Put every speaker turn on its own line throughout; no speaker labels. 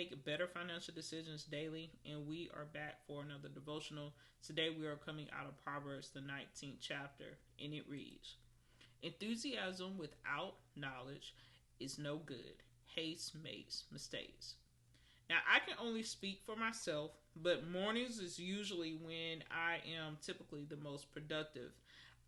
make better financial decisions daily, and we are back for another devotional. Today we are coming out of Proverbs, the 19th chapter, and it reads, "Enthusiasm without knowledge is no good. Haste makes mistakes." Now, I can only speak for myself, but mornings is usually when I am typically the most productive.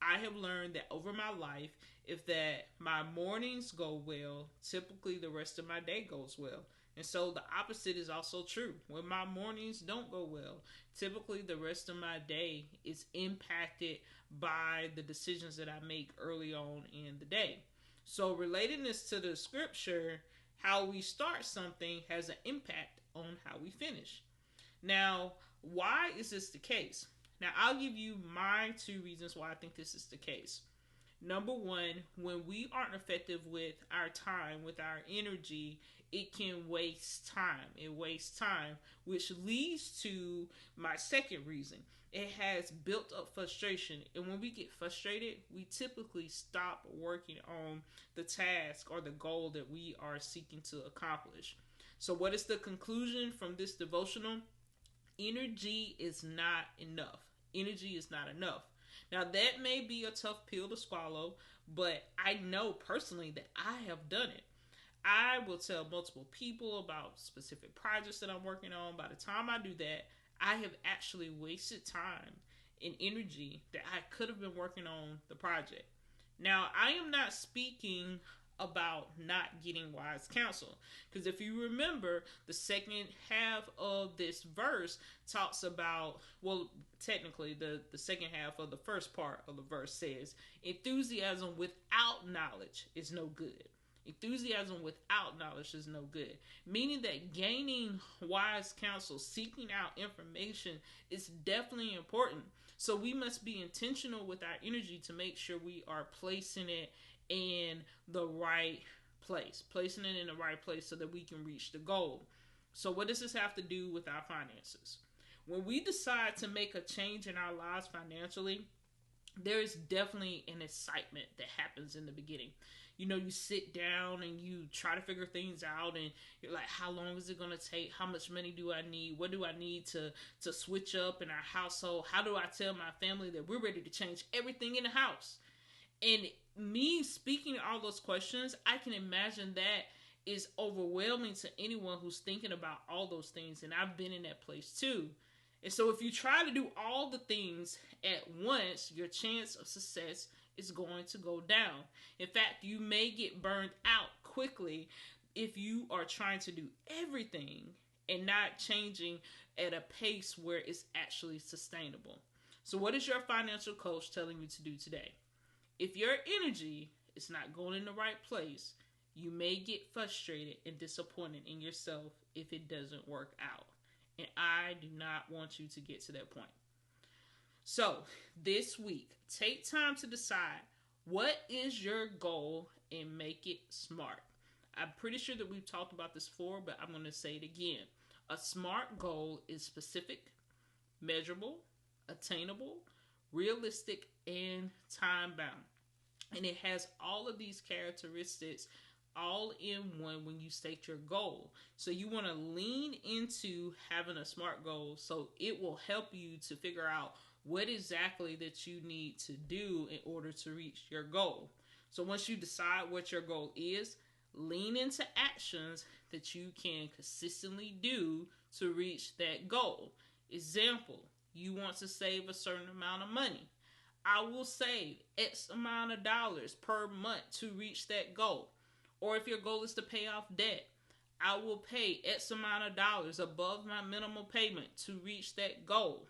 I have learned that over my life, if that my mornings go well, typically the rest of my day goes well. And so the opposite is also true. When my mornings don't go well, typically the rest of my day is impacted by the decisions that I make early on in the day. So relating this to the scripture, how we start something has an impact on how we finish. Now, why is this the case? Now, I'll give you my two reasons why I think this is the case. Number one, when we aren't effective with our time, with our energy, it can waste time. It wastes time, which leads to my second reason. It has built up frustration. And when we get frustrated, we typically stop working on the task or the goal that we are seeking to accomplish. So, what is the conclusion from this devotional? Energy is not enough. Energy is not enough. Now, that may be a tough pill to swallow, but I know personally that I have done it. I will tell multiple people about specific projects that I'm working on. By the time I do that, I have actually wasted time and energy that I could have been working on the project. Now, I am not speaking about not getting wise counsel, because if you remember, the second half of this verse talks about, well, technically the second half of the first part of the verse says, enthusiasm without knowledge is no good. Enthusiasm without knowledge is no good, meaning that gaining wise counsel, seeking out information is definitely important. So we must be intentional with our energy to make sure we are placing it in the right place, so that we can reach the goal. So what does this have to do with our finances? When we decide to make a change in our lives financially, there is definitely an excitement that happens in the beginning. You know, you sit down and you try to figure things out, and you're like, how long is it going to take? How much money do I need? What do I need to switch up in our household? How do I tell my family that we're ready to change everything in the house? And me speaking all those questions, I can imagine that is overwhelming to anyone who's thinking about all those things. And I've been in that place too. And so if you try to do all the things at once, your chance of success is going to go down. In fact, you may get burned out quickly if you are trying to do everything and not changing at a pace where it's actually sustainable. So what is your financial coach telling you to do today? If your energy is not going in the right place, you may get frustrated and disappointed in yourself if it doesn't work out. And I do not want you to get to that point. So, this week, take time to decide what is your goal and make it smart. I'm pretty sure that we've talked about this before, but I'm going to say it again. A smart goal is specific, measurable, attainable, realistic, and time bound. And it has all of these characteristics all in one when you state your goal. So you want to lean into having a smart goal, so it will help you to figure out what exactly that you need to do in order to reach your goal. So once you decide what your goal is, lean into actions that you can consistently do to reach that goal. Example, you want to save a certain amount of money. I will save X amount of dollars per month to reach that goal. Or if your goal is to pay off debt, I will pay X amount of dollars above my minimum payment to reach that goal.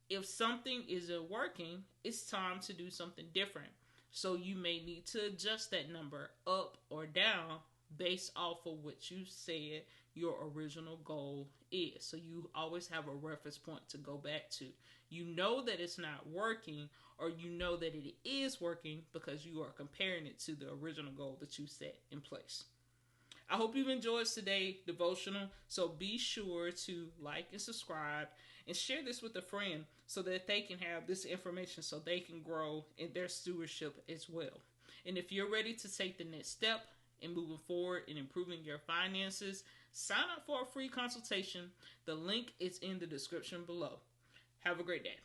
If something isn't working, it's time to do something different. So you may need to adjust that number up or down based off of what you said your original goal is. So you always have a reference point to go back to. You know that it's not working, or you know that it is working because you are comparing it to the original goal that you set in place. I hope you've enjoyed today's devotional. So be sure to like and subscribe and share this with a friend so that they can have this information so they can grow in their stewardship as well. And if you're ready to take the next step in moving forward and improving your finances, Sign up for a free consultation. The link is in the description below. Have a great day.